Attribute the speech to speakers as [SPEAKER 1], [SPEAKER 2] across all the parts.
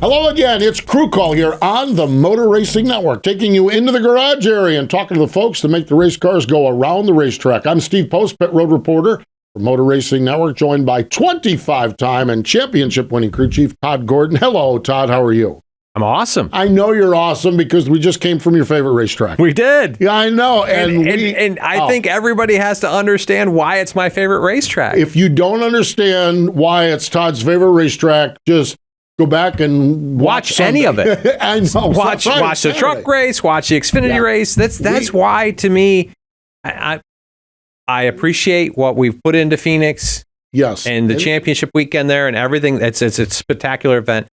[SPEAKER 1] Hello again, it's Crew Call here on the Motor Racing Network, taking you into the garage area and talking to the folks that make the race cars go around the racetrack. I'm Steve Post, pit road reporter for Motor Racing Network, joined by 25-time and championship-winning crew chief Todd Gordon. Hello, Todd, how are you?
[SPEAKER 2] I'm awesome.
[SPEAKER 1] I know you're awesome because we just came from your favorite racetrack.
[SPEAKER 2] We did.
[SPEAKER 1] Yeah, I know.
[SPEAKER 2] And I think everybody has to understand why it's my favorite racetrack.
[SPEAKER 1] If you don't understand why it's Todd's favorite racetrack, just go back and watch
[SPEAKER 2] any of it.
[SPEAKER 1] I know.
[SPEAKER 2] Watch the truck race, watch the Xfinity race. That's why, to me, I appreciate what we've put into Phoenix.
[SPEAKER 1] Yes.
[SPEAKER 2] And the championship weekend there and everything. It's a spectacular event.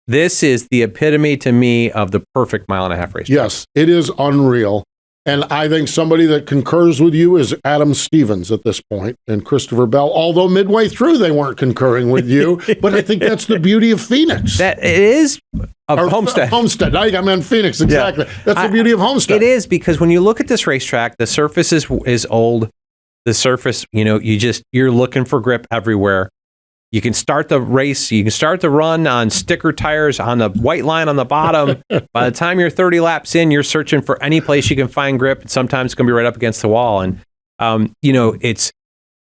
[SPEAKER 2] This is the epitome to me of the perfect mile-and-a-half racetrack.
[SPEAKER 1] Yes, it is unreal. And I think somebody that concurs with you is Adam Stevens at this point and Christopher Bell, although midway through they weren't concurring with you. But I think that's the beauty of Phoenix.
[SPEAKER 2] That it is of Homestead.
[SPEAKER 1] Homestead. I meant Phoenix, exactly. Yeah. That's the beauty of Homestead.
[SPEAKER 2] It is, because when you look at this racetrack, the surface is old. The surface, you're looking for grip everywhere. You can start the race, you can start the run on sticker tires on the white line on the bottom. By the time you're 30 laps in, you're searching for any place you can find grip. And sometimes it's going to be right up against the wall. And, it's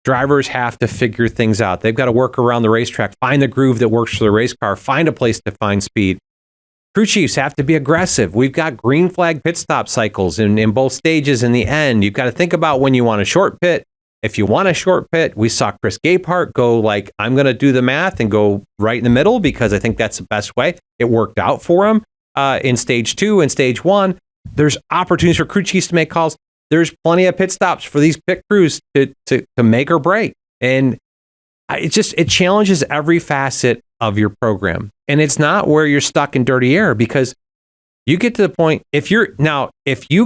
[SPEAKER 2] drivers have to figure things out. They've got to work around the racetrack, find the groove that works for the race car, find a place to find speed. Crew chiefs have to be aggressive. We've got green flag pit stop cycles in both stages in the end. You've got to think about when you want a short pit. If you want a short pit, we saw Chris Gapehart go I'm going to do the math and go right in the middle because I think that's the best way. It worked out for him in stage 2 and stage 1. There's opportunities for crew chiefs to make calls. There's plenty of pit stops for these pit crews to make or break. And it challenges every facet of your program. And it's not where you're stuck in dirty air, because you get to the point, if you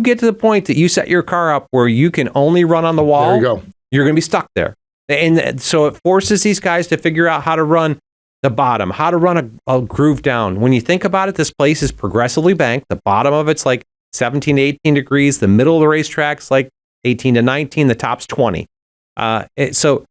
[SPEAKER 2] get to the point that you set your car up where you can only run on the wall,
[SPEAKER 1] there you go.
[SPEAKER 2] You're going to be stuck there. And so it forces these guys to figure out how to run the bottom, how to run a groove down. When you think about it, this place is progressively banked. The bottom of it's 17 to 18 degrees. The middle of the racetrack's 18 to 19. The top's 20. So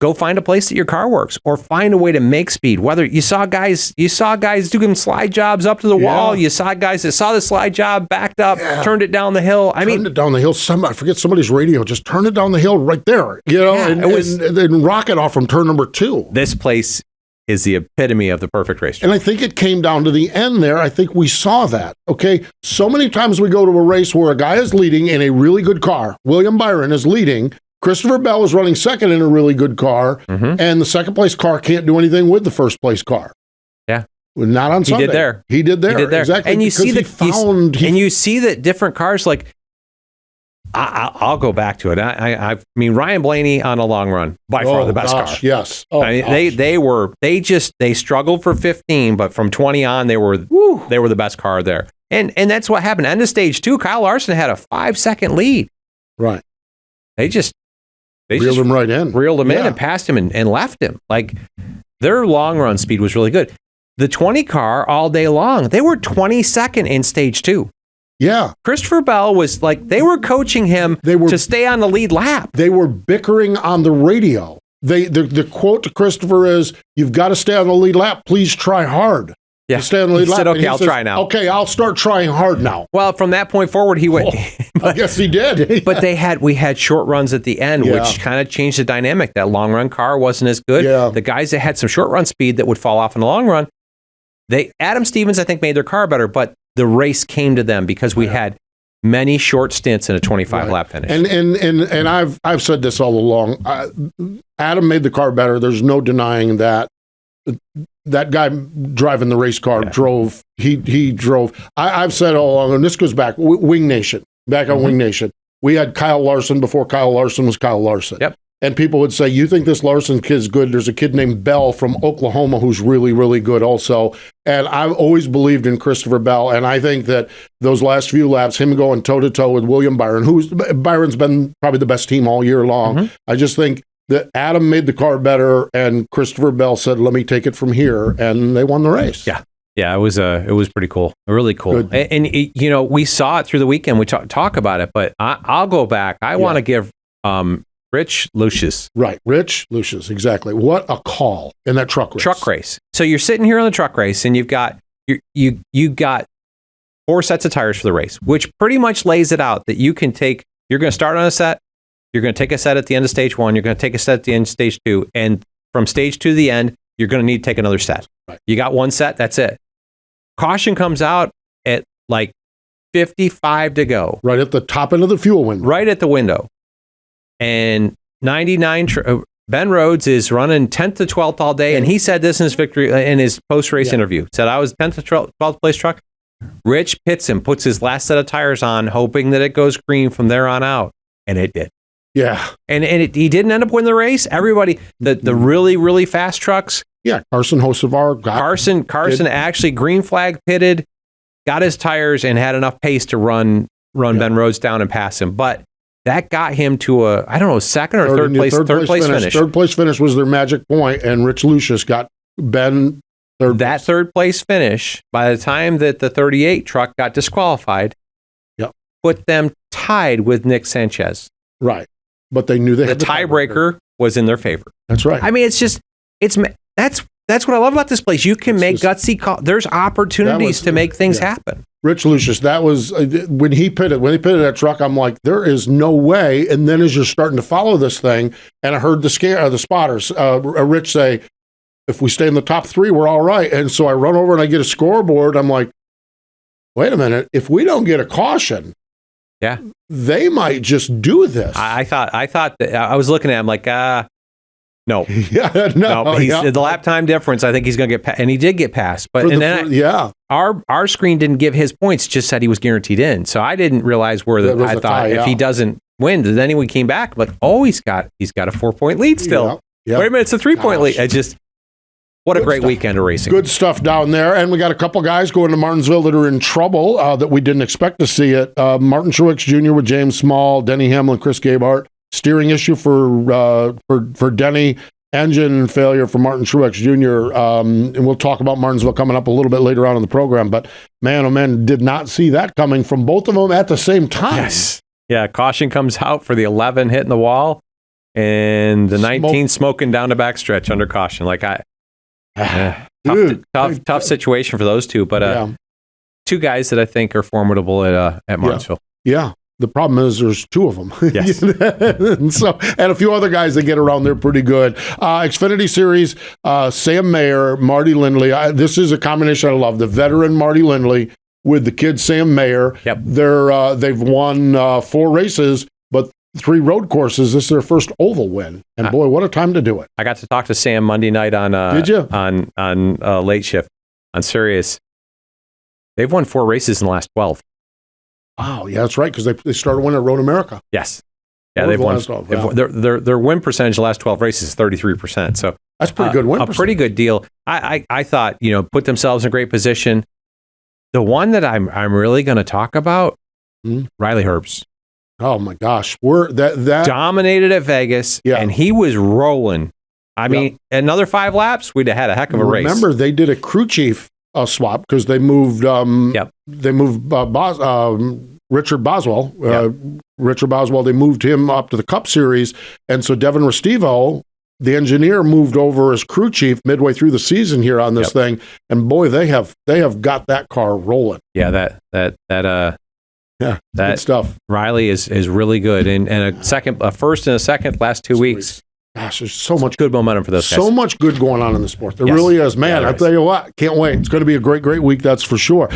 [SPEAKER 2] go find a place that your car works, or find a way to make speed. Whether you saw guys doing slide jobs up to the wall. You saw guys that saw the slide job, backed up, turned it down the hill. Turned it down the hill. I forget somebody's radio. Just turn it down the hill right there. And then rock it off from turn number 2. This place is the epitome of the perfect racetrack.
[SPEAKER 1] And I think it came down to the end there. I think we saw that. Okay, so many times we go to a race where a guy is leading in a really good car. William Byron is leading. Christopher Bell is running second in a really good car, and the second place car can't do anything with the first place car.
[SPEAKER 2] Yeah,
[SPEAKER 1] not on Sunday. He did there exactly.
[SPEAKER 2] And you see that different cars. I'll go back to it. I mean Ryan Blaney on a long run, by far the best car.
[SPEAKER 1] Yes,
[SPEAKER 2] they struggled for 15, but from 20 on they were the best car there. And that's what happened. End of stage 2, Kyle Larson had a 5-second lead.
[SPEAKER 1] Right.
[SPEAKER 2] They
[SPEAKER 1] reeled him right in.
[SPEAKER 2] Reeled him in and passed him and left him. Their long run speed was really good. The 20 car all day long, they were 22nd in stage 2.
[SPEAKER 1] Yeah.
[SPEAKER 2] Christopher Bell was they were coaching him to stay on the lead lap.
[SPEAKER 1] They were bickering on the radio. The quote to Christopher is, "You've got to stay on the lead lap. Please try hard."
[SPEAKER 2] Yeah.
[SPEAKER 1] Stay on the lead lap.
[SPEAKER 2] Said, "Okay, I'll try now."
[SPEAKER 1] Okay, I'll start trying hard now.
[SPEAKER 2] Well, from that point forward, he went.
[SPEAKER 1] I guess he did.
[SPEAKER 2] But we had short runs at the end, which kind of changed the dynamic. That long run car wasn't as good.
[SPEAKER 1] Yeah.
[SPEAKER 2] The guys that had some short run speed that would fall off in the long run, Adam Stevens, I think, made their car better, but the race came to them because we had many short stints in a 25-lap finish.
[SPEAKER 1] And I've said this all along. Adam made the car better. There's no denying that. That guy driving the race car drove. He drove. I've said all along, and this goes back, Wing Nation, back on Wing Nation. We had Kyle Larson before Kyle Larson was Kyle Larson.
[SPEAKER 2] Yep.
[SPEAKER 1] And people would say, you think this Larson kid's good? There's a kid named Bell from Oklahoma who's really, really good also. And I've always believed in Christopher Bell. And I think that those last few laps, him going toe-to-toe with William Byron, Byron's been probably the best team all year long. I just think that Adam made the car better, and Christopher Bell said, let me take it from here, and they won the race.
[SPEAKER 2] Yeah, it was pretty cool, really cool. And we saw it through the weekend. We talk about it, but I'll go back. I want to give Rich Lucius.
[SPEAKER 1] Right, Rich Lucius, exactly. What a call in that truck race.
[SPEAKER 2] Truck race. So you're sitting here on the truck race, and you've got you got 4 sets of tires for the race, which pretty much lays it out that you can take. You're going to start on a set. You're going to take a set at the end of stage 1. You're going to take a set at the end of stage 2, and from stage 2 to the end, you're going to need to take another set.
[SPEAKER 1] Right.
[SPEAKER 2] You got 1 set. That's it. Caution comes out at like 55 to go.
[SPEAKER 1] Right at the top end of the fuel window.
[SPEAKER 2] Right at the window. And 99, Ben Rhodes is running 10th to 12th all day, and he said this in his victory in his post-race interview. Said, I was 10th to 12th place truck. Rich pits him, puts his last set of tires on, hoping that it goes green from there on out, and it did.
[SPEAKER 1] Yeah.
[SPEAKER 2] And he didn't end up winning the race. Everybody, the really, really fast trucks.
[SPEAKER 1] Yeah, Carson Hocevar.
[SPEAKER 2] Carson actually green flag pitted, got his tires, and had enough pace to run Ben Rhodes down and pass him. But that got him to second or third place finish.
[SPEAKER 1] Third place finish was their magic point, and Rich Lucius got Ben third.
[SPEAKER 2] That
[SPEAKER 1] place.
[SPEAKER 2] Third place finish, by the time that the 38 truck got disqualified, put them tied with Nick Sanchez.
[SPEAKER 1] Right, but they knew they had
[SPEAKER 2] the tiebreaker was in their favor.
[SPEAKER 1] That's right.
[SPEAKER 2] I mean, that's what I love about this place. You can make gutsy calls. There's opportunities to make things happen.
[SPEAKER 1] Rich Lucius, that was when he pitted that truck. I'm like, there is no way. And then as you're starting to follow this thing, and I heard the spotters, Rich say, if we stay in the top 3, we're all right. And so I run over and I get a scoreboard. I'm like, wait a minute, if we don't get a caution, they might just do this.
[SPEAKER 2] I thought that I was looking at him like, no.
[SPEAKER 1] No.
[SPEAKER 2] The lap time difference, I think he's going to get past, and he did get past. But our screen didn't give his points; just said he was guaranteed in. So I didn't realize where I thought tie, if he doesn't win, then we came back. But he's got a 4-point lead still. Wait a minute, it's a 3-point lead. What a great weekend of racing.
[SPEAKER 1] Good stuff down there. And we got a couple guys going to Martinsville that are in trouble that we didn't expect to see it. Martin Truex Jr. with James Small, Denny Hamlin, Chris Gabehart. Steering issue for Denny, engine failure for Martin Truex Jr. And we'll talk about Martinsville coming up a little bit later on in the program. But man, oh man, did not see that coming from both of them at the same time.
[SPEAKER 2] Yes. Yeah, caution comes out for the 11 hitting the wall, and the 19 smoking down the backstretch under caution. Like tough situation for those two, but two guys that I think are formidable at Martinsville.
[SPEAKER 1] Yeah. The problem is there's 2 of them.
[SPEAKER 2] Yes.
[SPEAKER 1] and a few other guys that get around there pretty good. Xfinity Series, Sam Mayer, Marty Lindley. This is a combination I love. The veteran Marty Lindley with the kid Sam Mayer.
[SPEAKER 2] Yep.
[SPEAKER 1] They've won 4 races, but 3 road courses. This is their first oval win. And boy, what a time to do it.
[SPEAKER 2] I got to talk to Sam Monday night on
[SPEAKER 1] Did you?
[SPEAKER 2] on late shift on Sirius. They've won 4 races in the last 12.
[SPEAKER 1] Wow, yeah, that's right, because they started winning at Road America.
[SPEAKER 2] Yes. Yeah, they've won. Their win percentage the last 12 races is 33%. So
[SPEAKER 1] that's pretty good win percentage.
[SPEAKER 2] A pretty good deal. I thought, put themselves in a great position. The one that I'm really going to talk about, Riley Herbst.
[SPEAKER 1] Oh my gosh, that
[SPEAKER 2] dominated at Vegas, and he was rolling. I mean, another 5 laps, we'd have had a heck of a race.
[SPEAKER 1] Remember, they did a crew chief swap because they moved. Richard Boswell. Richard Boswell. They moved him up to the Cup Series, and so Devin Restivo, the engineer, moved over as crew chief midway through the season here on this thing. And boy, they have got that car rolling.
[SPEAKER 2] Yeah, that
[SPEAKER 1] stuff.
[SPEAKER 2] Riley is really good, and a first and a second last 2 weeks.
[SPEAKER 1] Gosh, there's so much
[SPEAKER 2] good momentum for those guys.
[SPEAKER 1] So much good going on in the sport. There really is. Man, I tell you what, can't wait. It's going to be a great, great week, that's for sure.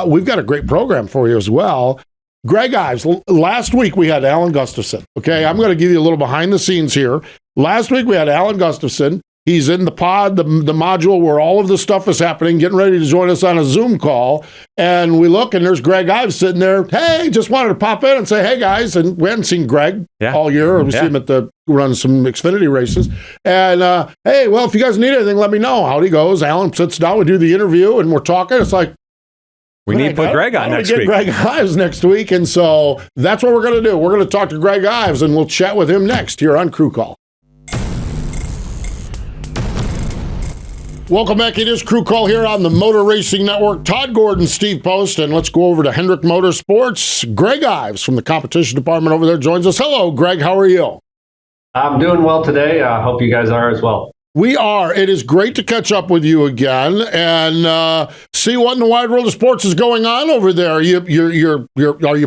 [SPEAKER 1] We've got a great program for you as well. Greg Ives, last week we had Alan Gustafson. Okay, I'm going to give you a little behind the scenes here. Last week we had Alan Gustafson. He's in the pod, the module where all of this stuff is happening, getting ready to join us on a Zoom call. And we look, and there's Greg Ives sitting there. Hey, just wanted to pop in and say, hey, guys. And we hadn't seen Greg all year. We see him at run some Xfinity races. And, hey, well, if you guys need anything, let me know. Out he goes. Alan sits down. We do the interview, and we're talking. It's like,
[SPEAKER 2] we need to put Greg on next week.
[SPEAKER 1] Greg Ives next week. And so that's what we're going to do. We're going to talk to Greg Ives, and we'll chat with him next here on Crew Call. Welcome back. It is Crew Call here on the Motor Racing Network. Todd Gordon, Steve Post, and let's go over to Hendrick Motorsports. Greg Ives from the competition department over there joins us. Hello, Greg. How are you?
[SPEAKER 3] I'm doing well today. I hope you guys are as well.
[SPEAKER 1] We are. It is great to catch up with you again and see what in the wide world of sports is going on over there. Are you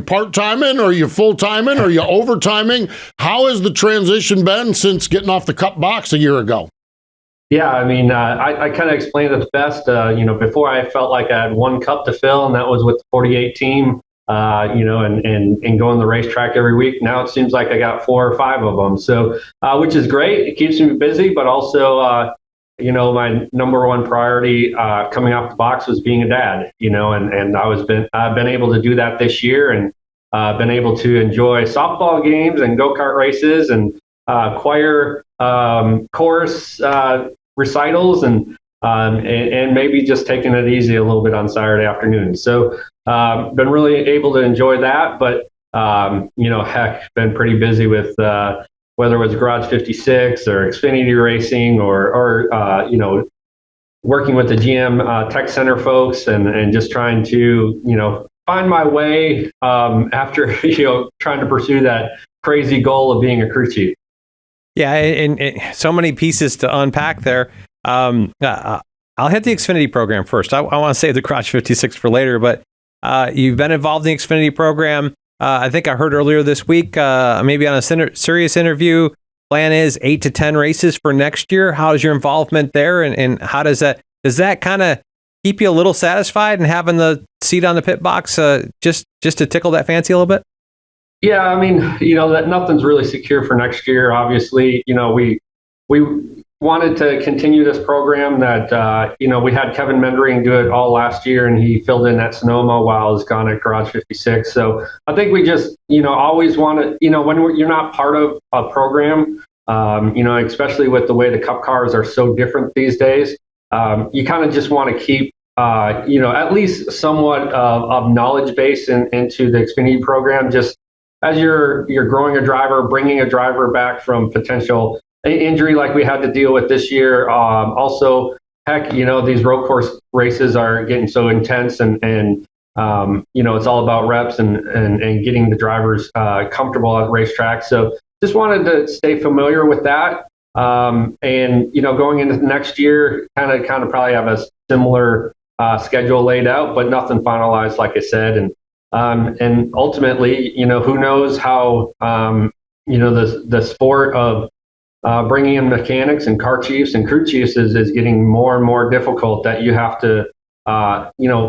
[SPEAKER 1] part-timing? Are you full-timing? Are you overtiming? How has the transition been since getting off the Cup box a year ago?
[SPEAKER 3] Yeah, I mean, I kind of explained it best. Before I felt like I had one cup to fill, and that was with the 48 team. And going to the racetrack every week. Now it seems like I got 4 or 5 of them. So, which is great. It keeps me busy, but also, my number one priority coming off the box was being a dad. And I've been able to do that this year, and been able to enjoy softball games and go-kart races and choir, chorus recitals, and maybe just taking it easy a little bit on Saturday afternoon. So. Been really able to enjoy that, but been pretty busy with whether it was Garage 56 or Xfinity Racing or working with the GM Tech Center folks and just trying to find my way after trying to pursue that crazy goal of being a crew chief.
[SPEAKER 2] Yeah, and so many pieces to unpack there. I'll hit the Xfinity program first. I want to save the Garage 56 for later, but. You've been involved in the Xfinity program. I think I heard earlier this week, maybe on a serious interview, plan is 8 to 10 races for next year. How's your involvement there? And how does that kind of keep you a little satisfied and having the seat on the pit box just to tickle that fancy a little bit?
[SPEAKER 3] Yeah, I mean, that nothing's really secure for next year. Obviously, we wanted to continue this program that, we had Kevin Mendering do it all last year, and he filled in at Sonoma while I was gone at Garage 56. So I think we just, always want to, when you're not part of a program, especially with the way the Cup cars are so different these days, you kind of just want to keep, at least somewhat of knowledge base into the Xfinity program, just as you're growing a driver, bringing a driver back from potential injury like we had to deal with this year. Also, heck, these road course races are getting so intense and it's all about reps and getting the drivers comfortable at racetracks. So just wanted to stay familiar with that. Going into next year, kind of probably have a similar schedule laid out, but nothing finalized, like I said. And ultimately, who knows how, the sport of bringing in mechanics and car chiefs and crew chiefs is getting more and more difficult, that you have to,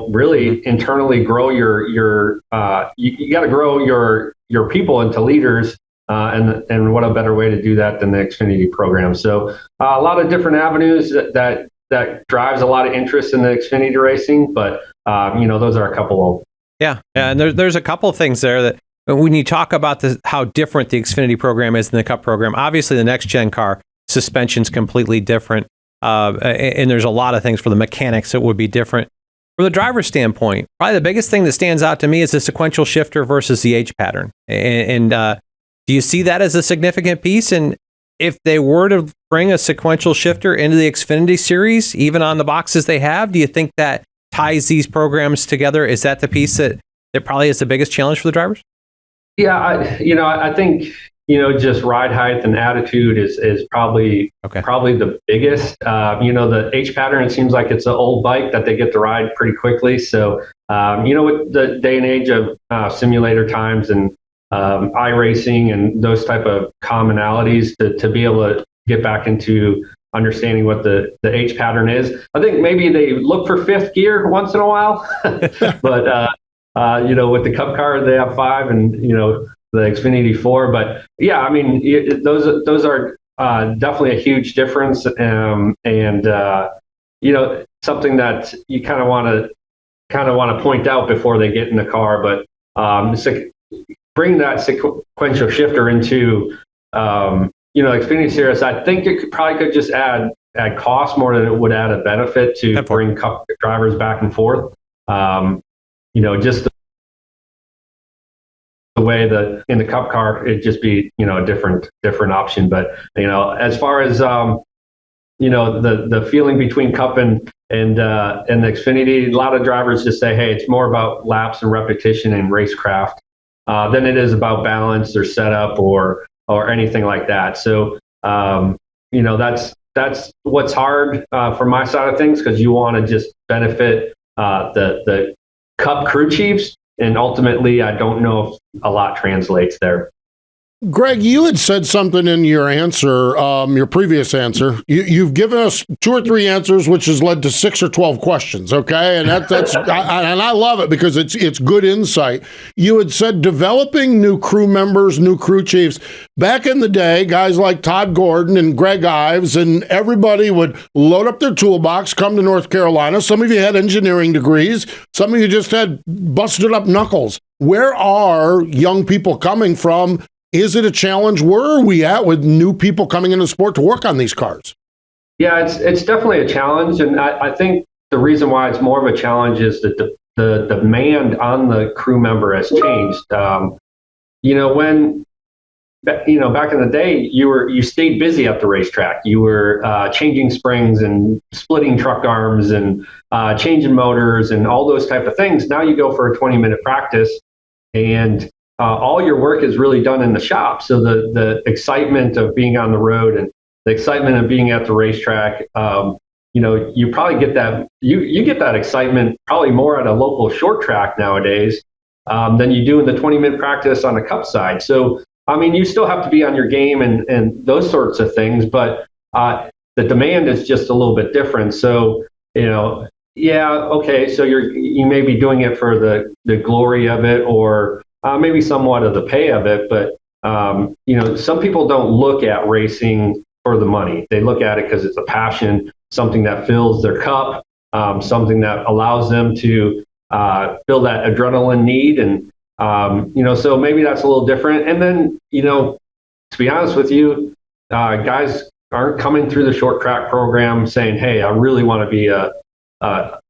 [SPEAKER 3] really internally grow you got to grow your people into leaders. And what a better way to do that than the Xfinity program. So a lot of different avenues that drives a lot of interest in the Xfinity racing, but those are a couple of them.
[SPEAKER 2] Yeah. And there's a couple of things there that, when you talk about how different the Xfinity program is than the Cup program, obviously the next gen car suspension's completely different, and there's a lot of things for the mechanics that would be different. From the driver's standpoint, probably the biggest thing that stands out to me is the sequential shifter versus the H pattern. And do you see that as a significant piece? And if they were to bring a sequential shifter into the Xfinity series, even on the boxes they have, do you think that ties these programs together? Is that the piece that probably is the biggest challenge for the drivers?
[SPEAKER 3] Yeah, I think, just ride height and attitude is probably the biggest. The H pattern, it seems like it's an old bike that they get to ride pretty quickly. So, with the day and age of simulator times and iRacing and those type of commonalities, to be able to get back into understanding what the H pattern is. I think maybe they look for fifth gear once in a while, but with the Cup car, they have 5 and, the Xfinity 4. But yeah, I mean, those are definitely a huge difference. And something that you kind of want to point out before they get in the car. But bring that sequential shifter into, Xfinity Series. I think it could just add cost more than it would add a benefit to bring Cup drivers back and forth. Just the way that in the Cup car, it'd just be, a different option. But, as far as, the feeling between Cup and the Xfinity, a lot of drivers just say, hey, it's more about laps and repetition and racecraft than it is about balance or setup or, or anything like that. So, that's what's hard from my side of things, because you want to just benefit the Cup crew chiefs, and ultimately, I don't know if a lot translates there.
[SPEAKER 1] Greg, you had said something in your answer, your previous answer. You've given us 2 or 3 answers, which has led to 6 or 12 questions. Okay, and that's and I love it because it's good insight. You had said developing new crew members, new crew chiefs. Back in the day, guys like Todd Gordon and Greg Ives and everybody would load up their toolbox, come to North Carolina. Some of you had engineering degrees. Some of you just had busted up knuckles. Where are young people coming from? Is it a challenge? Where are we at with new people coming into the sport to work on these cars?
[SPEAKER 3] Yeah, it's definitely a challenge. And I think the reason why it's more of a challenge is that the demand on the crew member has changed. When back in the day, you stayed busy at the racetrack. You were changing springs and splitting truck arms and changing motors and all those type of things. Now you go for a 20-minute practice, and all your work is really done in the shop. So the excitement of being on the road and the excitement of being at the racetrack, you probably get that. You get that excitement probably more at a local short track nowadays than you do in the 20-minute practice on the Cup side. So, I mean, you still have to be on your game and those sorts of things, but the demand is just a little bit different. So, yeah, okay. So you may be doing it for the glory of it, or maybe somewhat of the pay of it, but some people don't look at racing for the money. They look at it because it's a passion, something that fills their cup, something that allows them to fill that adrenaline need, and so maybe that's a little different. And then to be honest with you, guys aren't coming through the short track program saying, "Hey, I really want to be on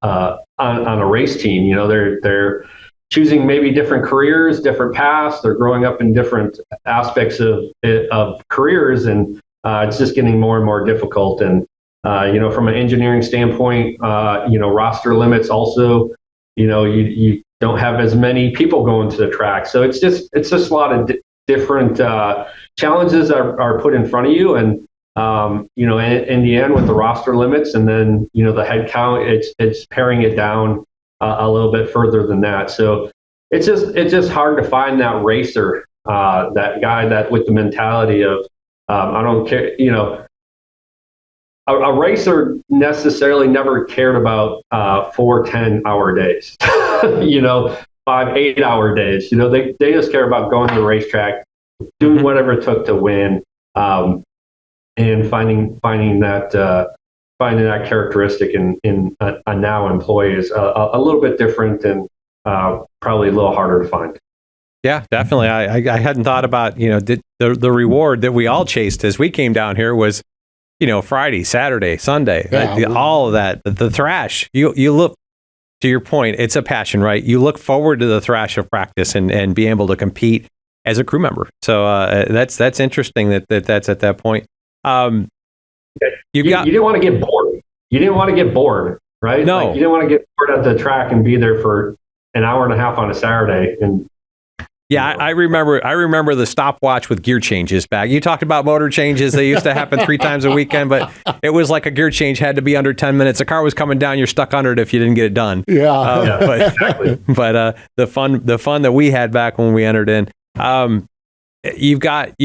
[SPEAKER 3] a race team." They're choosing maybe different careers, different paths. They're growing up in different aspects of careers, and it's just getting more and more difficult. And from an engineering standpoint, roster limits also. You don't have as many people going to the track, so it's just a lot of different challenges that are put in front of you. And in the end, with the roster limits and then the head count, it's paring it down a little bit further than that. So it's just hard to find that racer, that guy that with the mentality of I don't care. A racer necessarily never cared about 4 10-hour days, 5 8-hour days. They just care about going to the racetrack, doing whatever it took to win, and finding that characteristic in a now employee is a little bit different and probably a little harder to find.
[SPEAKER 2] Yeah, definitely. I hadn't thought about, the reward that we all chased as we came down here was, Friday, Saturday, Sunday, all of that, the thrash. You look, to your point, it's a passion, right? You look forward to the thrash of practice and being able to compete as a crew member. So that's interesting that's at that point. You
[SPEAKER 3] didn't want to get bored. You didn't want to get bored, right?
[SPEAKER 2] No.
[SPEAKER 3] You didn't want to get bored at the track and be there for an hour and a half on a Saturday. And
[SPEAKER 2] I remember the stopwatch with gear changes back. You talked about motor changes. They used to happen 3 times a weekend, but it was like a gear change had to be under 10 minutes. The car was coming down. You're stuck under it if you didn't get it done.
[SPEAKER 1] Yeah.
[SPEAKER 2] But the fun that we had back when we entered in. You've got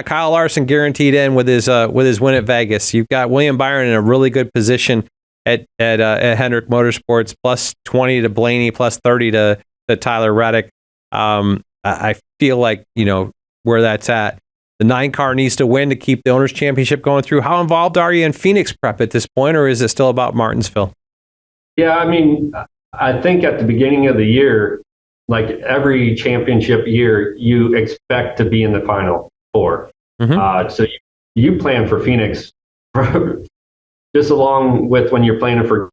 [SPEAKER 2] Kyle Larson guaranteed in with his win at Vegas. You've got William Byron in a really good position at Hendrick Motorsports, plus 20 to Blaney, plus 30 to Tyler Reddick. I feel like where that's at. The 9 car needs to win to keep the Owners' Championship going through. How involved are you in Phoenix prep at this point, or is it still about Martinsville?
[SPEAKER 3] Yeah, I mean, I think at the beginning of the year, like every championship year, you expect to be in the Final Four. Mm-hmm. So you plan for Phoenix just along with when you're planning for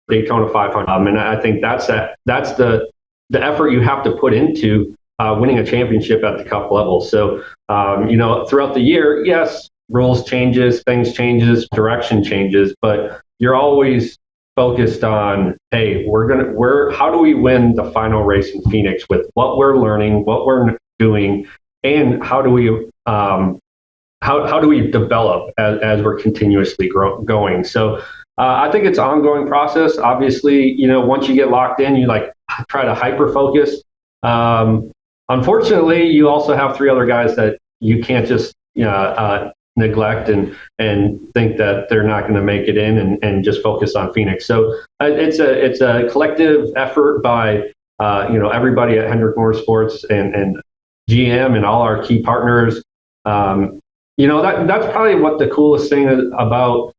[SPEAKER 3] Daytona 500. And I think that's the effort you have to put into winning a championship at the Cup level. So, throughout the year, yes, rules changes, things changes, direction changes, but you're always focused on, hey, how do we win the final race in Phoenix with what we're learning, what we're doing, and how do we how do we develop as we're continuously going? So I think it's an ongoing process. Obviously, once you get locked in, you like try to hyper focus. Unfortunately, you also have 3 other guys that you can't just neglect and think that they're not going to make it in and just focus on Phoenix. So it's a collective effort by everybody at Hendrick Motorsports and GM and all our key partners. That's probably what the coolest thing is about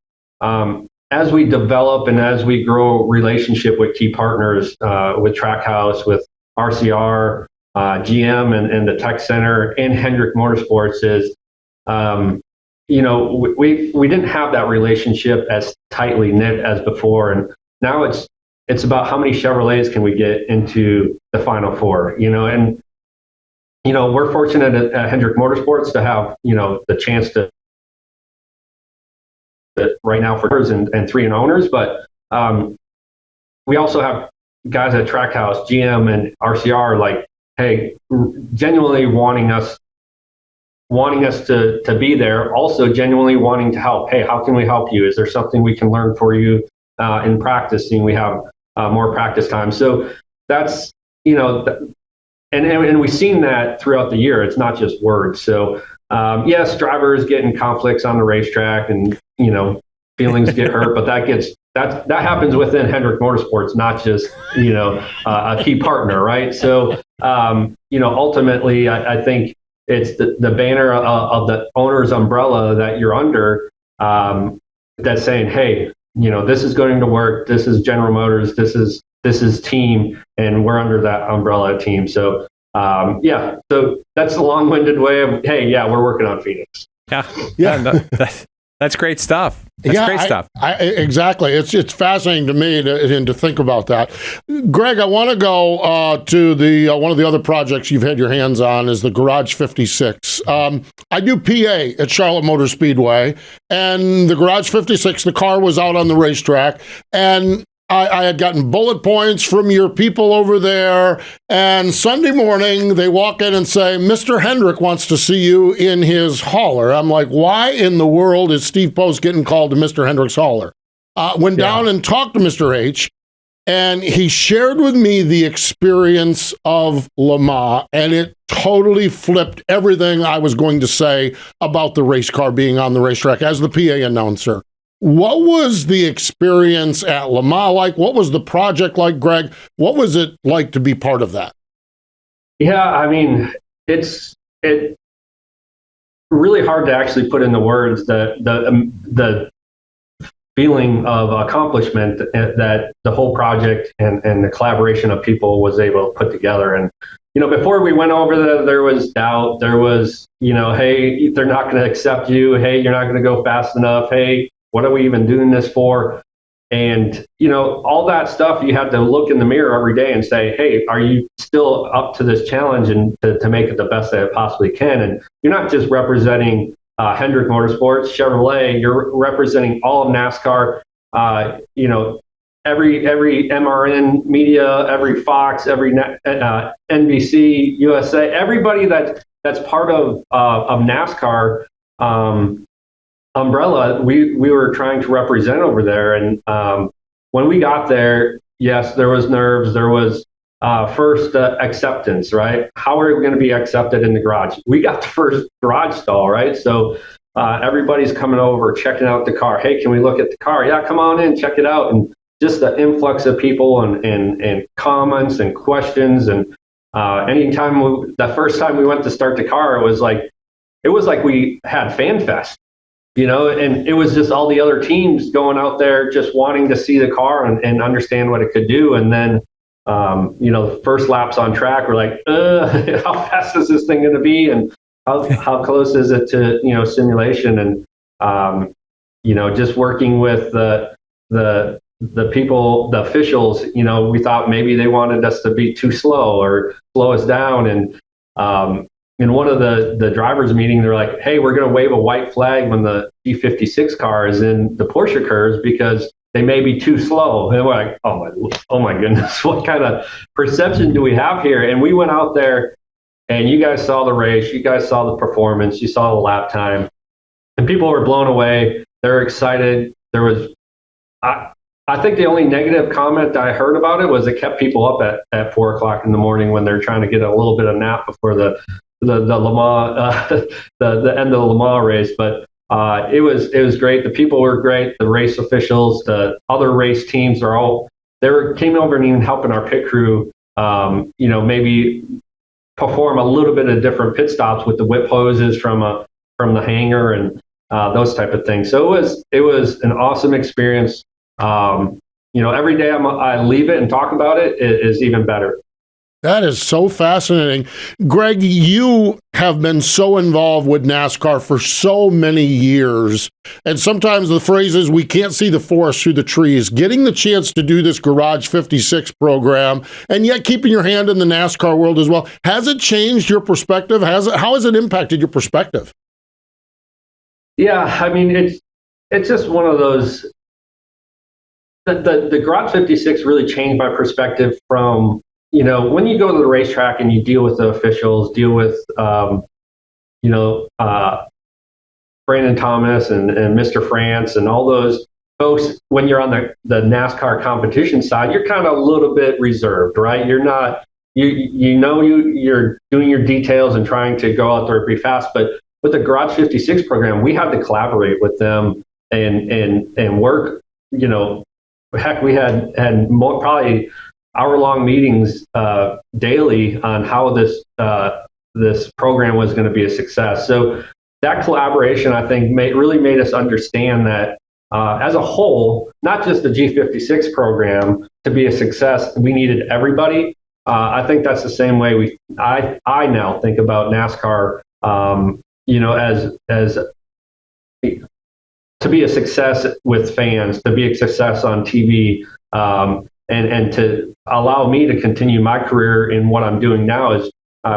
[SPEAKER 3] as we develop and as we grow relationship with key partners, with Trackhouse, with RCR, GM and the Tech Center and Hendrick Motorsports is, we didn't have that relationship as tightly knit as before. And now it's about how many Chevrolets can we get into the Final Four, and we're fortunate at Hendrick Motorsports to have, the chance to right now for and 3 owners, but we also have guys at Trackhouse, GM and RCR, like, hey, genuinely wanting us to be there, also genuinely wanting to help. Hey, how can we help you? Is there something we can learn for you in practicing? We have more practice time. So that's, and we've seen that throughout the year. It's not just words. So yes, drivers get in conflicts on the racetrack and, feelings get hurt, but that happens within Hendrick Motorsports, not just, a key partner, right? So, ultimately, I think it's the banner of the owner's umbrella that you're under that's saying, hey, this is going to work. This is General Motors. This is team, and we're under that umbrella team. So, so that's a long-winded way of, hey, yeah, we're working on Phoenix.
[SPEAKER 2] Yeah. That's great stuff. That's great stuff.
[SPEAKER 1] Exactly. It's fascinating to me to think about that. Greg, I want to go to the one of the other projects you've had your hands on is the Garage 56. I do PA at Charlotte Motor Speedway, and the Garage 56, the car was out on the racetrack, and I had gotten bullet points from your people over there, and Sunday morning they walk in and say, Mr. Hendrick wants to see you in his hauler. I'm like, why in the world is Steve Post getting called to Mr. Hendrick's hauler? Went down and talked to Mr. H, and he shared with me the experience of Le Mans, and it totally flipped everything I was going to say about the race car being on the racetrack as the PA announcer. What was the experience at Le Mans like? What was the project like, Greg? What was it like to be part of that?
[SPEAKER 3] Yeah, I mean, it's really hard to actually put into words the feeling of accomplishment that the whole project and the collaboration of people was able to put together. And before we went over there was doubt. There was, hey, they're not going to accept you. Hey, you're not going to go fast enough. Hey, what are we even doing this for? And, all that stuff, you had to look in the mirror every day and say, hey, are you still up to this challenge and to make it the best that it possibly can? And you're not just representing Hendrick Motorsports, Chevrolet, you're representing all of NASCAR, every MRN media, every Fox, every NBC, USA, everybody that's part of NASCAR, umbrella we were trying to represent over there. And when we got there, yes, there was nerves. There was first acceptance, right? How are we going to be accepted in the garage? We got the first garage stall, right? So everybody's coming over, checking out the car. Hey, can we look at the car? Yeah, come on in, check it out. And just the influx of people and comments and questions. And the first time we went to start the car, it was like we had Fan Fest. And it was just all the other teams going out there just wanting to see the car and understand what it could do. And then, the first laps on track, we're like, how fast is this thing going to be? And how close is it to, simulation? And, just working with the people, the officials, we thought maybe they wanted us to be too slow or slow us down. And, in one of the drivers' meeting, they're like, hey, we're going to wave a white flag when the G56 car is in the Porsche curves because they may be too slow. And we're like, oh my goodness, what kind of perception do we have here? And we went out there And you guys saw the race, you guys saw the performance, you saw the lap time, and people were blown away. They're excited. There was, I think the only negative comment I heard about it was it kept people up at 4 o'clock in the morning when they're trying to get a little bit of nap before the Le Mans, the end of the Le Mans race. But it was great. The people were great. The race officials, the other race teams came over and even helping our pit crew, maybe perform a little bit of different pit stops with the whip hoses from the hangar and those type of things. So it was an awesome experience. Every day I leave it and talk about it is even better.
[SPEAKER 1] That is so fascinating. Greg, you have been so involved with NASCAR for so many years. And sometimes the phrase is, we can't see the forest through the trees. Getting the chance to do this Garage 56 program and yet keeping your hand in the NASCAR world as well, has it changed your perspective? How has it impacted your perspective?
[SPEAKER 3] Yeah, I mean, it's just one of those, the Garage 56 really changed my perspective from, when you go to the racetrack and you deal with the officials, deal with, Brandon Thomas and Mr. France and all those folks, when you're on the NASCAR competition side, you're kind of a little bit reserved, right? You're not, you're doing your details and trying to go out there and be fast. But with the Garage 56 program, we had to collaborate with them and work, heck, we had more, probably hour-long meetings daily on how this program was going to be a success. So that collaboration, I think, really made us understand that as a whole, not just the G56 program, to be a success, we needed everybody. I think that's the same way I now think about NASCAR, as to be a success with fans, to be a success on TV, and to allow me to continue my career in what I'm doing now is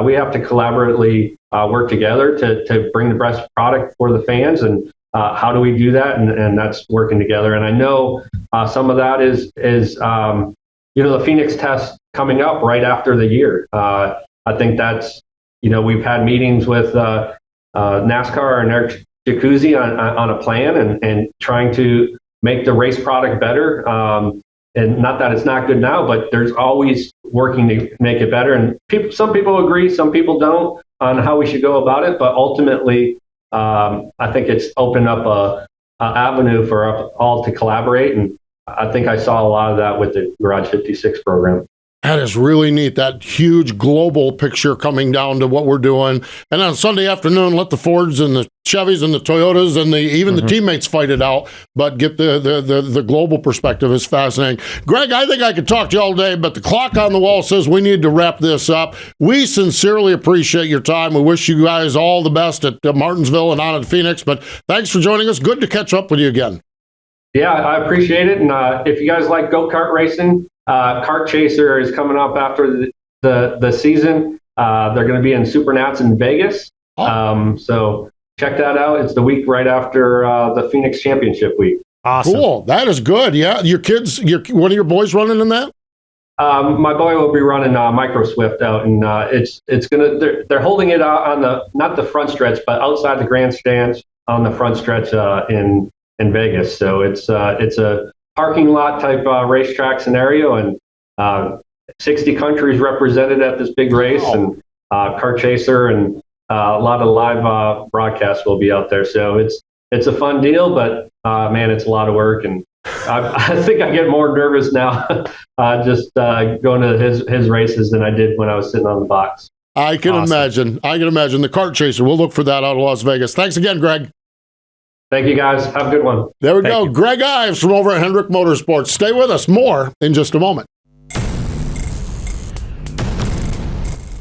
[SPEAKER 3] we have to collaboratively work together to bring the best product for the fans. And how do we do that? And that's working together. And I know some of that is the Phoenix test coming up right after the year. I think that's, we've had meetings with NASCAR and Eric Jacuzzi on a plan and trying to make the race product better. And not that it's not good now, but there's always working to make it better. And some people agree, some people don't on how we should go about it. But ultimately, I think it's opened up a avenue for us all to collaborate. And I think I saw a lot of that with the Garage 56 program.
[SPEAKER 1] That is really neat, that huge global picture coming down to what we're doing. And on Sunday afternoon, let the Fords and the Chevys and the Toyotas and even the teammates fight it out, but get the global perspective is fascinating. Greg, I think I could talk to you all day, but the clock on the wall says we need to wrap this up. We sincerely appreciate your time. We wish you guys all the best at Martinsville and on at Phoenix, but thanks for joining us. Good to catch up with you again. Yeah,
[SPEAKER 3] I appreciate it. And if you guys like go-kart racing, Kart Chaser is coming up after the season. They're going to be in Supernats in Vegas. So check that out. It's the week right after the Phoenix Championship week.
[SPEAKER 1] Awesome. Cool. That is good. Yeah. Your kids, one of your boys running in that?
[SPEAKER 3] My boy will be running Micro Swift out, and it's going to, they're holding it out on not the front stretch, but outside the grandstands on the front stretch in Vegas. So it's a parking lot type racetrack scenario, and 60 countries represented at this big race. Wow. And Kart Chaser and a lot of live broadcasts will be out there. So it's a fun deal, but man, it's a lot of work, and I think I get more nervous now just going to his races than I did when I was sitting on the box.
[SPEAKER 1] I can imagine. The Kart Chaser. We'll look for that out of Las Vegas. Thanks again, Greg.
[SPEAKER 3] Thank you, guys. Have a good one.
[SPEAKER 1] There we go. Greg Ives from over at Hendrick Motorsports. Stay with us. More in just a moment.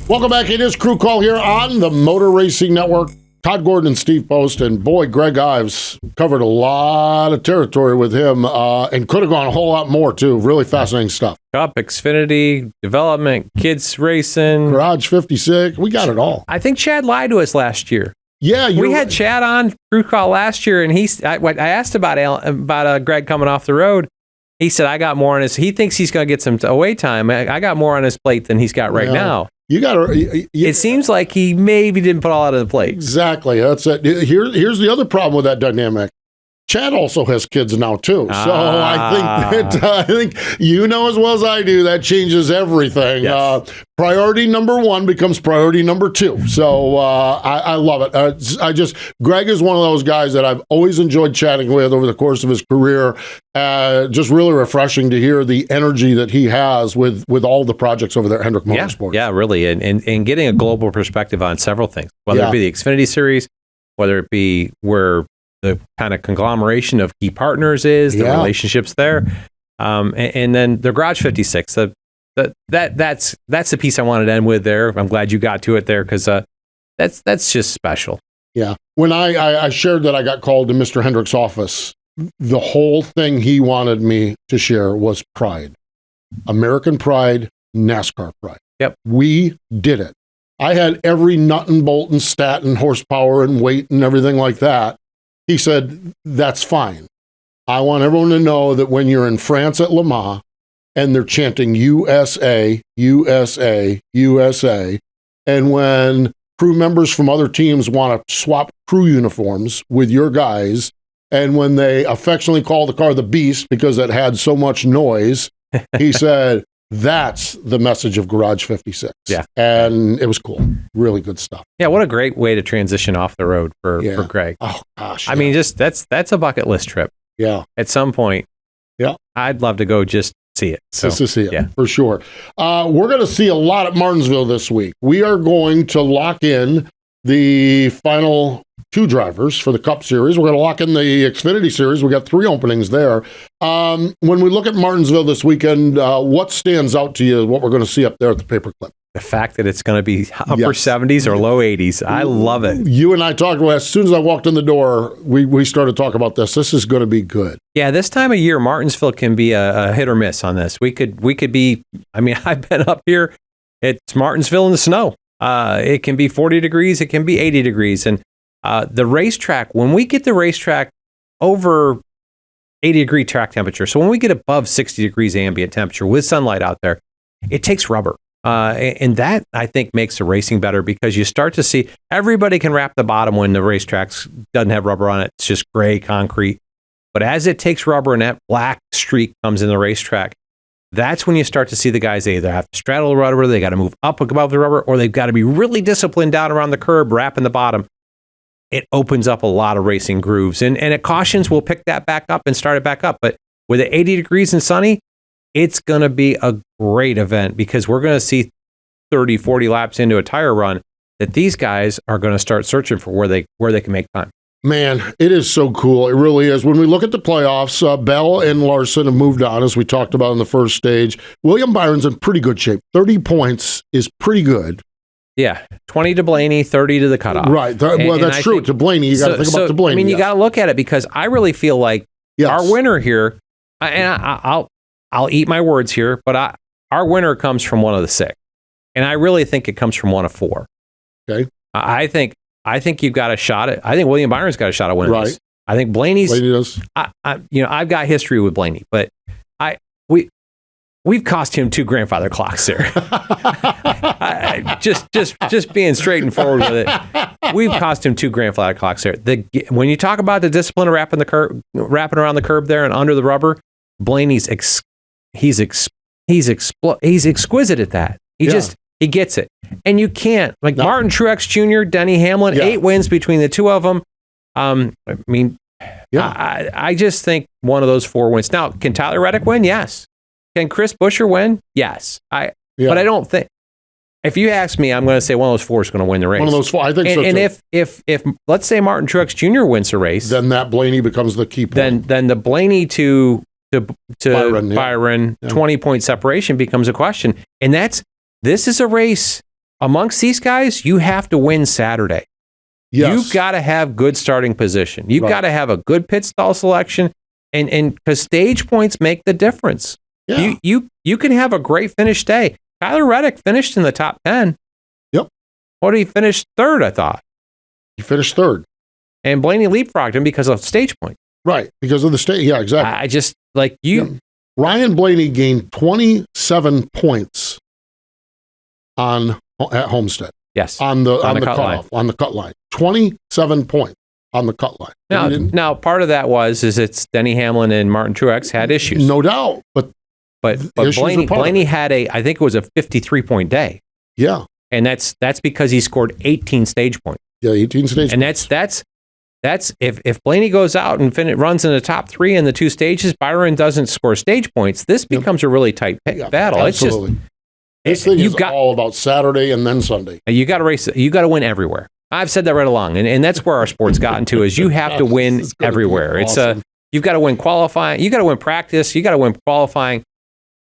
[SPEAKER 1] Welcome back. It is Crew Call here on the Motor Racing Network. Todd Gordon and Steve Post, and boy, Greg Ives covered a lot of territory with him and could have gone a whole lot more, too. Really fascinating stuff.
[SPEAKER 2] Cup, Xfinity, development, kids racing.
[SPEAKER 1] Garage 56. We got it all.
[SPEAKER 2] I think Chad lied to us last year.
[SPEAKER 1] Yeah,
[SPEAKER 2] we had Chad on Crew Call last year, and I asked about Greg coming off the road. He said, I got more on his, he thinks he's going to get some away time. I got more on his plate than he's got right now.
[SPEAKER 1] You got to.
[SPEAKER 2] It seems like he maybe didn't put all out of the plate.
[SPEAKER 1] Exactly. That's it. Here's the other problem with that dynamic. Chad also has kids now too, so I think you know as well as I do that changes everything.
[SPEAKER 2] Yes.
[SPEAKER 1] Priority number one becomes priority number two. So I love it. Greg is one of those guys that I've always enjoyed chatting with over the course of his career. Just really refreshing to hear the energy that he has with all the projects over there at Hendrick Motorsports.
[SPEAKER 2] Yeah, really, and getting a global perspective on several things, whether it be the Xfinity Series, whether it be where the kind of conglomeration of key partners is, the relationships there, and then the Garage 56. That's the piece I wanted to end with there. I'm glad you got to it there because that's just special.
[SPEAKER 1] Yeah. When I shared that I got called to Mr. Hendrick's office, the whole thing he wanted me to share was pride. American pride, NASCAR pride.
[SPEAKER 2] Yep.
[SPEAKER 1] We did it. I had every nut and bolt and stat and horsepower and weight and everything like that. He said, that's fine. I want everyone to know that when you're in France at Le Mans and they're chanting USA, USA, USA, and when crew members from other teams want to swap crew uniforms with your guys, and when they affectionately call the car the Beast because it had so much noise, he said, that's the message of Garage 56.
[SPEAKER 2] Yeah.
[SPEAKER 1] And it was cool. Really good stuff.
[SPEAKER 2] Yeah, what a great way to transition off the road for Greg.
[SPEAKER 1] Oh, gosh.
[SPEAKER 2] I mean, just that's a bucket list trip.
[SPEAKER 1] Yeah.
[SPEAKER 2] At some point.
[SPEAKER 1] Yeah.
[SPEAKER 2] I'd love to go just see it. So,
[SPEAKER 1] just to see it, for sure. We're going to see a lot at Martinsville this week. We are going to lock in the final two drivers for the Cup Series. We're going to lock in the Xfinity Series. We got 3 openings there. When we look at Martinsville this weekend, what stands out to you, what we're going to see up there at the paperclip?
[SPEAKER 2] The fact that it's going to be upper 70s or low 80s. I love it.
[SPEAKER 1] You and I talked about, as soon as I walked in the door, we started talking about this. This is going to be good.
[SPEAKER 2] Yeah, this time of year, Martinsville can be a hit or miss on this. We could be, I mean, I've been up here. It's Martinsville in the snow. It can be 40 degrees. It can be 80 degrees. And the racetrack, when we get the racetrack over 80-degree track temperature, so when we get above 60 degrees ambient temperature with sunlight out there, it takes rubber. And that, I think, makes the racing better because you start to see everybody can wrap the bottom when the racetrack doesn't have rubber on it. It's just gray concrete. But as it takes rubber and that black streak comes in the racetrack, that's when you start to see the guys, they either have to straddle the rubber, they got to move up above the rubber, or they've got to be really disciplined down around the curb, wrapping the bottom. It opens up a lot of racing grooves. And at cautions, we'll pick that back up and start it back up. But with it 80 degrees and sunny, it's going to be a great event because we're going to see 30, 40 laps into a tire run that these guys are going to start searching for where they can make time.
[SPEAKER 1] Man, it is so cool. It really is. When we look at the playoffs, Bell and Larson have moved on, as we talked about in the first stage. William Byron's in pretty good shape. 30 points is pretty good.
[SPEAKER 2] Yeah, 20 to Blaney, 30 to the cutoff.
[SPEAKER 1] Right. That's true. To Blaney, you got to think about to Blaney.
[SPEAKER 2] I mean, you got to look at it because I really feel like our winner here, and I'll eat my words here, but our winner comes from one of the 6. And I really think it comes from one of 4.
[SPEAKER 1] Okay.
[SPEAKER 2] I think you've got a shot at. I think William Byron's got a shot at winning this. I think Blaney does. I've got history with Blaney, but we've cost him 2 grandfather clocks there. Just being straight and forward with it, we've cost him 2 grandfather clocks there. When you talk about the discipline of wrapping around the curb there and under the rubber, Blaney's he's exquisite at that. He gets it. And you can't, Martin Truex Jr., Denny Hamlin, 8 wins between the two of them. I just think one of those 4 wins. Now, can Tyler Reddick win? Yes. Can Chris Buescher win? Yes. But I don't think, if you ask me, I'm going to say one of those 4 is going to win the race.
[SPEAKER 1] One of those 4, I think so.
[SPEAKER 2] And if let's say Martin Truex Jr. wins the race,
[SPEAKER 1] then that Blaney becomes the key point.
[SPEAKER 2] Then the Blaney to Byron 20-point separation becomes a question. And this is a race amongst these guys. You have to win Saturday. Yes. You've got to have good starting position. You've got to have a good pit stall selection, and because stage points make the difference. Yeah. You can have a great finish day. Tyler Reddick finished in the top 10.
[SPEAKER 1] Yep.
[SPEAKER 2] What did he finish 3rd? I thought
[SPEAKER 1] he finished 3rd,
[SPEAKER 2] and Blaney leapfrogged him because of stage points.
[SPEAKER 1] Right, because of the stage. Yeah, exactly.
[SPEAKER 2] I just
[SPEAKER 1] Ryan Blaney gained 27 points on at Homestead.
[SPEAKER 2] Yes.
[SPEAKER 1] On the
[SPEAKER 2] cut
[SPEAKER 1] cutoff, on the cut line. 27 points on the cut line.
[SPEAKER 2] Now part of that is it's Denny Hamlin and Martin Truex had issues.
[SPEAKER 1] No doubt. But
[SPEAKER 2] Blaney had I think it was a 53-point day.
[SPEAKER 1] Yeah.
[SPEAKER 2] And that's because he scored 18 stage points.
[SPEAKER 1] Yeah, 18 stage
[SPEAKER 2] and
[SPEAKER 1] points.
[SPEAKER 2] That's if Blaney goes out and runs in the top 3 in the 2 stages, Byron doesn't score stage points. This becomes a really tight battle.
[SPEAKER 1] Absolutely. This thing is all about Saturday and then Sunday.
[SPEAKER 2] You got to race. You got to win everywhere. I've said that right along, and that's where our sport's gotten to. Is you have to win everywhere.
[SPEAKER 1] Awesome.
[SPEAKER 2] It's you've got to win qualifying. You got to win practice. You got to win qualifying.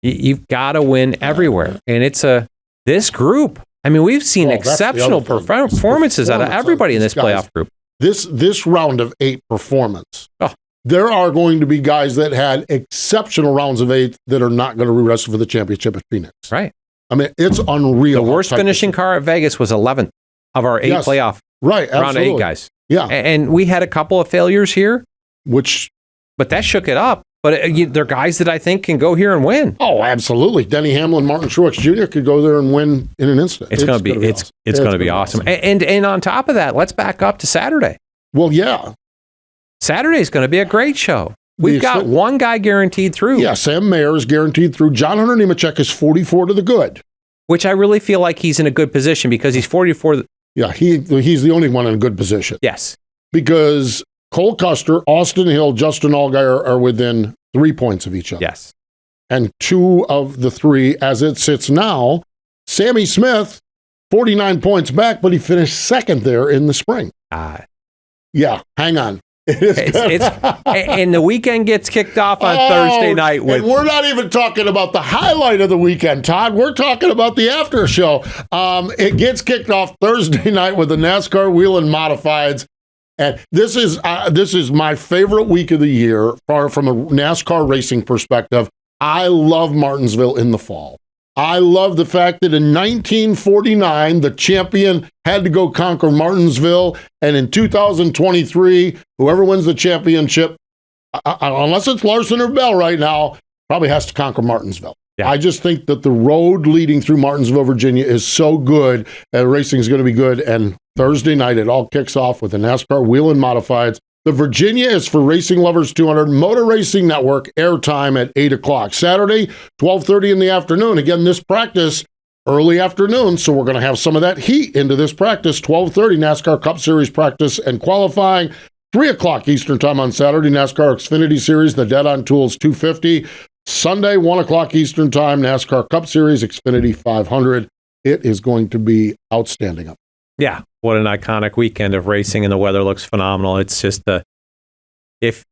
[SPEAKER 2] You've got to win everywhere, and it's this group. I mean, we've seen exceptional performances out of everybody in this playoff group.
[SPEAKER 1] This round of 8 performance. Oh. There are going to be guys that had exceptional rounds of 8 that are not going to be wrestled for the championship at Phoenix.
[SPEAKER 2] Right.
[SPEAKER 1] I mean, it's unreal.
[SPEAKER 2] The worst finishing car at Vegas was 11th of our 8 playoff round 8 guys.
[SPEAKER 1] Yeah.
[SPEAKER 2] And we had a couple of failures here. But that shook it up. But they're guys that I think can go here and win.
[SPEAKER 1] Oh, absolutely. Denny Hamlin, Martin Truex Jr. could go there and win in an instant.
[SPEAKER 2] It's going to be awesome. And on top of that, let's back up to Saturday.
[SPEAKER 1] Well, yeah.
[SPEAKER 2] Saturday's going to be a great show. We've got one guy guaranteed through.
[SPEAKER 1] Yeah, Sam Mayer is guaranteed through. John Hunter Nemechek is 44 to the good.
[SPEAKER 2] Which I really feel like he's in a good position because he's 44.
[SPEAKER 1] Yeah, he's the only one in a good position.
[SPEAKER 2] Yes.
[SPEAKER 1] Because Cole Custer, Austin Hill, Justin Allgaier are within 3 points of each other.
[SPEAKER 2] Yes.
[SPEAKER 1] And 2 of the 3, as it sits now, Sammy Smith, 49 points back, but he finished second there in the spring. Yeah, hang on.
[SPEAKER 2] And the weekend gets kicked off on Thursday night.
[SPEAKER 1] And we're not even talking about the highlight of the weekend, Todd. We're talking about the after show. It gets kicked off Thursday night with the NASCAR Wheel and Modifieds. And this is my favorite week of the year from a NASCAR racing perspective. I love Martinsville in the fall. I love the fact that in 1949, the champion had to go conquer Martinsville. And in 2023, whoever wins the championship, unless it's Larson or Bell right now, probably has to conquer Martinsville. Yeah. I just think that the road leading through Martinsville, Virginia is so good, and racing is going to be good. And Thursday night, it all kicks off with the NASCAR Wheel and Modifieds. The Virginia is for Racing Lovers 200 Motor Racing Network, airtime at 8 o'clock. Saturday, 12:30 in the afternoon. Again, this practice, early afternoon, so we're going to have some of that heat into this practice. 12:30 NASCAR Cup Series practice and qualifying. 3 o'clock Eastern time on Saturday, NASCAR Xfinity Series, the Dead on Tools 250. Sunday, 1 o'clock Eastern time, NASCAR Cup Series, Xfinity 500. It is going to be outstanding.
[SPEAKER 2] Yeah, what an iconic weekend of racing, and the weather looks phenomenal. It's just if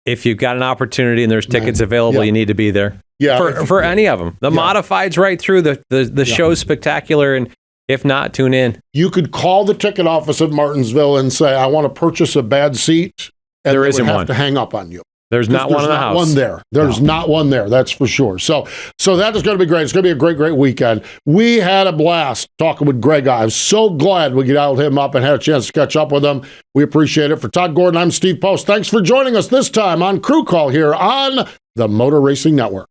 [SPEAKER 2] you've got an opportunity and there's tickets available, you need to be there.
[SPEAKER 1] Yeah,
[SPEAKER 2] for any of them. The modifieds right through the show's spectacular, and if not, tune in.
[SPEAKER 1] You could call the ticket office at Martinsville and say, "I want to purchase a bad seat," and
[SPEAKER 2] there isn't
[SPEAKER 1] one to hang up on you.
[SPEAKER 2] There's not one in the house.
[SPEAKER 1] There's not one there. That's for sure. So that is going to be great. It's going to be a great, great weekend. We had a blast talking with Greg Ives. So glad we dialed him up and had a chance to catch up with him. We appreciate it. For Todd Gordon, I'm Steve Post. Thanks for joining us this time on Crew Call here on the Motor Racing Network.